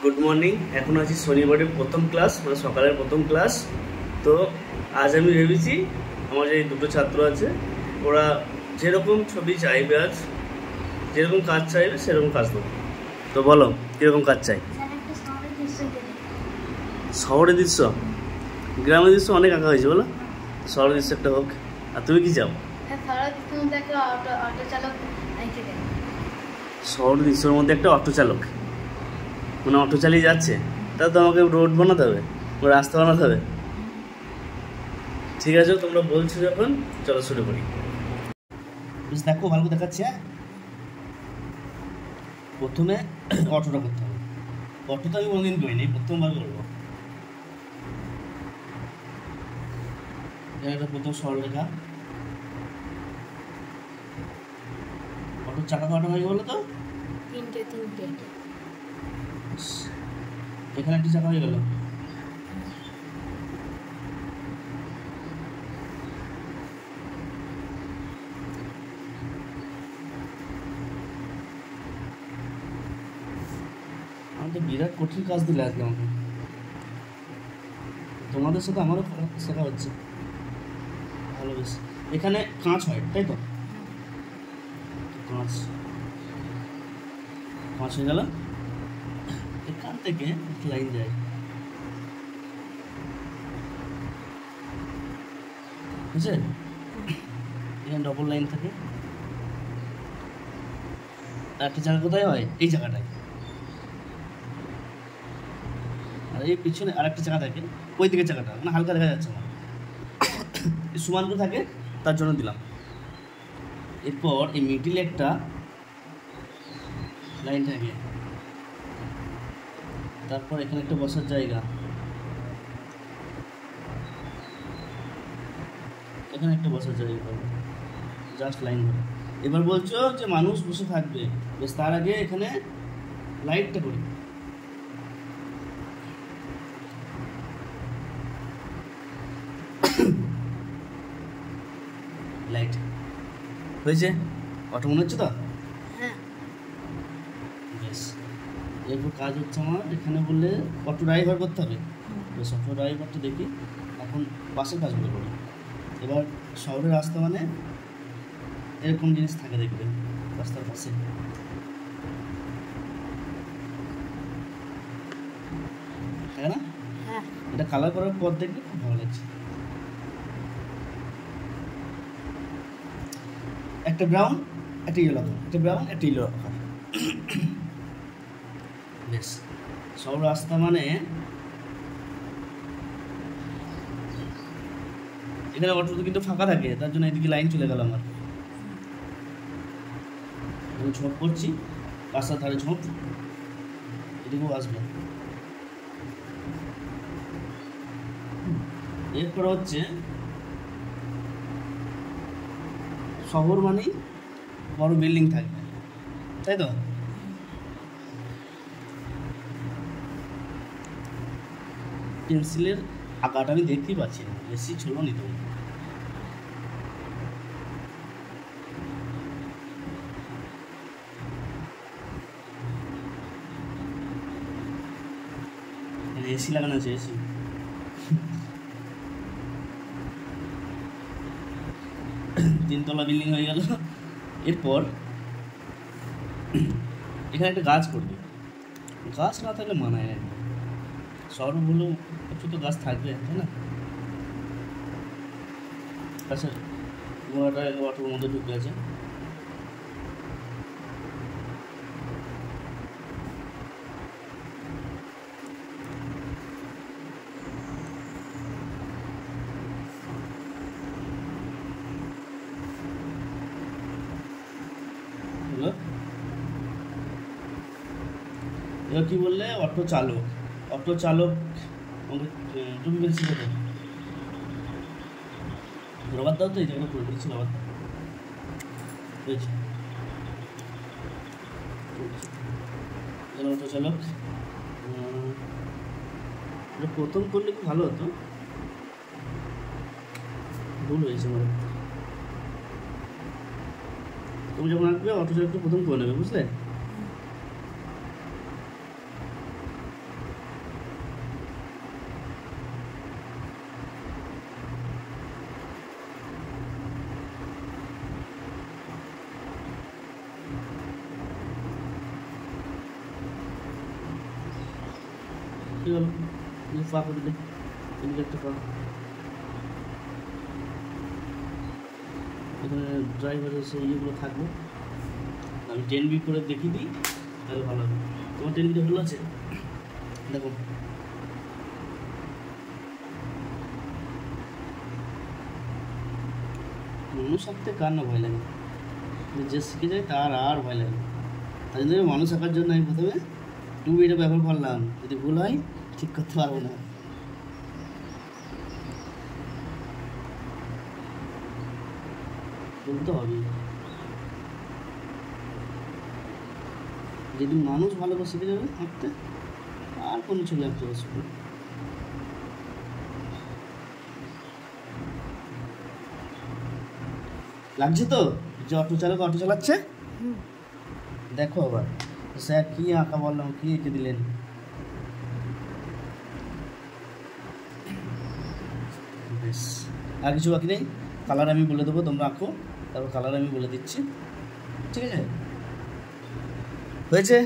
Good morning. এখন আছি শনিবারের প্রথম ক্লাস, মানে সকালের প্রথম ক্লাস। তো আজ আমি ভেবেছি আমার যে দুটো ছাত্র আছে ওরা যেরকম ছবি চাইবে, আজ যেরকম কাজ চাইবে সেরকম কাজ দেবো। তো বলো কীরকম কাজ চাই? শহরের দৃশ্য, গ্রামের দৃশ্য অনেক আঁকা হয়েছে, বলো শহরের দৃশ্য একটা হোক। আর তুমি কি চাও? শহরের দৃশ্যের মধ্যে একটা অটো চালক, মানে অটো চালিয়ে যাচ্ছে, তাহলে তো আমাকে রোড বানাতে হবে, রাস্তা বানাতে হবে। ঠিক আছে, তোমরা বলছো যখন চলো শুরু করি। দেখো ভালো করে দেখাচ্ছে। প্রথমে অটোটা করতে হবে। অটোটা আমি কোনোদিন করিনি, প্রথমবার করবো। এটা প্রথম সরলরেখা। অটোর চাকা কটা হয়ে গেলো? তো তিনটে। এখানে একটা চাকা হয়ে গেল। আমাদের বিরাট কঠিন কাজ দিলে আজকে আমাকে। তোমাদের সাথে আমারও শেখা হচ্ছে ভালো বেশ। এখানে কাঁচ হয় তাই তো? কাঁচ হয়ে গেল। এখান থেকে লাইন যায়, বুঝছে? এখানে ডবল লাইন থাকে। একটা জায়গা কোথায় হয়? এই জায়গাটায়। আর এই পিছনে আরেকটা জায়গা থাকে, ওই দিকের জায়গাটা মানে হালকা দেখা যাচ্ছে আমার, সমান করে থাকে, তার জন্য দিলাম। এরপর এই মিডিলে একটা লাইন থাকে, তারপর এখানে একটা বসার জায়গা, এখানে একটা বসার জায়গা, জাস্ট লাইন ধরে। এবার বলছো যে মানুষ বসে থাকবে, বেশ তার আগে এখানে লাইটটা করি। লাইট হয়েছে, অটো মনে হচ্ছে তো? হ্যাঁ বেশ। এরপর কাজ হচ্ছে আমার এখানে বললে অটো ড্রাইভার করতে হবে। বেশ, অটো ড্রাইভারটা দেখি। এখন বাসের কাজগুলো করি। এবার শহরের রাস্তা মানে এরকম জিনিস থাকে, দেখবে রাস্তার পাশে। তাই না? হ্যাঁ। এটা কালার করার পর দেখবে খুব ভালো লাগছে। একটা ব্রাউন, একটা ইয়েলো, একটা ব্রাউন, একটা ইয়েলো। বেশ, শহর রাস্তা মানে এখানে অটো কিন্তু ফাঁকা থাকে, তার জন্য এদিকে লাইন চলে গেল আমার। আমি ঝোঁক করছি, রাস্তার ধারে ঝোঁক, এদিকেও আসবে। এরপর হচ্ছে শহর মানেই বড় বিল্ডিং থাকবে, তাই তো? পেন্সিলের আঁকাটা আমি দেখতেই পাচ্ছি না, বেশি ছোট নিতে হবে। এসি লাগানো আছে, এসি। তিনতলা বিল্ডিং হয়ে গেল। এরপর এখানে একটা গাছ করবে। গাছ না থাকলে মানায় না, শহর হলেও প্রচুর তো গাছ থাকবে, তাই না? আচ্ছা, গোড়াটা অটোর মধ্যে ঢুকে আছে। এবার কি বললে? অটো চালক। অটো চালক তুমি বলছি কত রবার দাও তো, এই জায়গাটা করে দিচ্ছি, রবার দাও। বুঝছি, অটো চালক। এটা প্রথম করলে খুব ভালো হতো, ভুল হয়েছে আমার। তুমি যখন আসবে অটো চালকটা প্রথম করে নেবে, বুঝলে? কি হলো পা করে দিলে এদিকে একটা পা এখানে ড্রাইভারের সেই ইয়েগুলো থাকবে আমি 10B করে দেখিয়ে দিই তাহলে ভালো হবে তোমার 10B হলো আছে দেখো মানুষ আঁকতে কার না ভয় লাগে যে শিখে যায় তার আর ভয় লাগে তাই জন্য মানুষ আঁকার জন্য আমি প্রথমে 2Bটা ব্যবহার করলাম যদি ভুল হয় ঠিক করতে পারবো না বলতে হবে যেদিন মানুষ ভালো করে শিখে যাবে আঁকতে আর কোনো ছবি আঁকতে বসবে লাগছে তো যে অটো চালক অটো চালাচ্ছে দেখো আবার স্যার কী আঁকা বললাম কী এঁকে দিলেন বেশ আর কিছু বাকি নেই কালার আমি বলে দেবো তোমরা আঁকো তারপর কালার আমি বলে দিচ্ছি ঠিক আছে হয়েছে